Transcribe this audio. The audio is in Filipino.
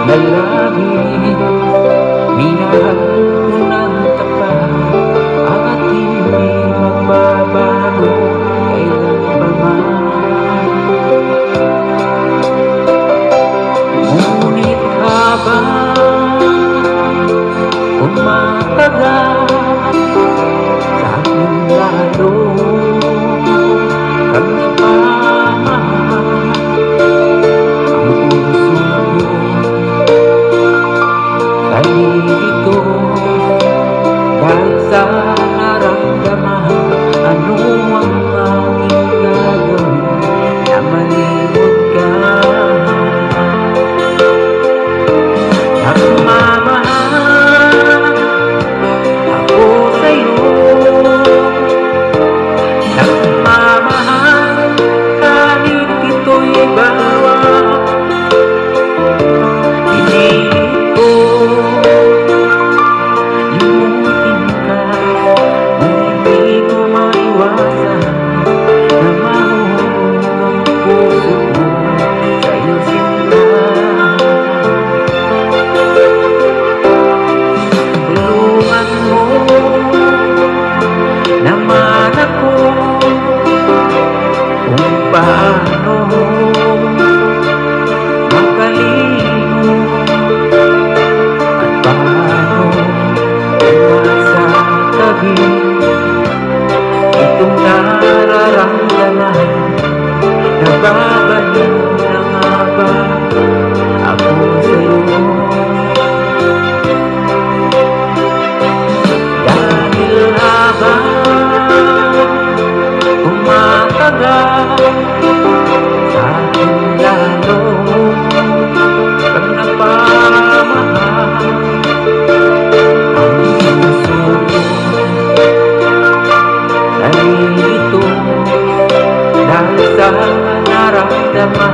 Lalangin, minahal ko ng tapat at hindi magbabago kailan pa man. Ngunit habang umatagal sa aking lalo kang napamahal ang puso ko. Ito dahil sa naramdaman, ano ang aking gagawin na malimot ka? Nagmamahal ako sa'yo, nagmamahal kahit ito'y bawal. Paano makalimot at paano masasabi itong nararamdaman? Nababaliw na nga ba ako sa'yo? Dahil habang umatagal sa aking lalo kang napamahal ang puso ko. Nalilito dahil sa naramdaman,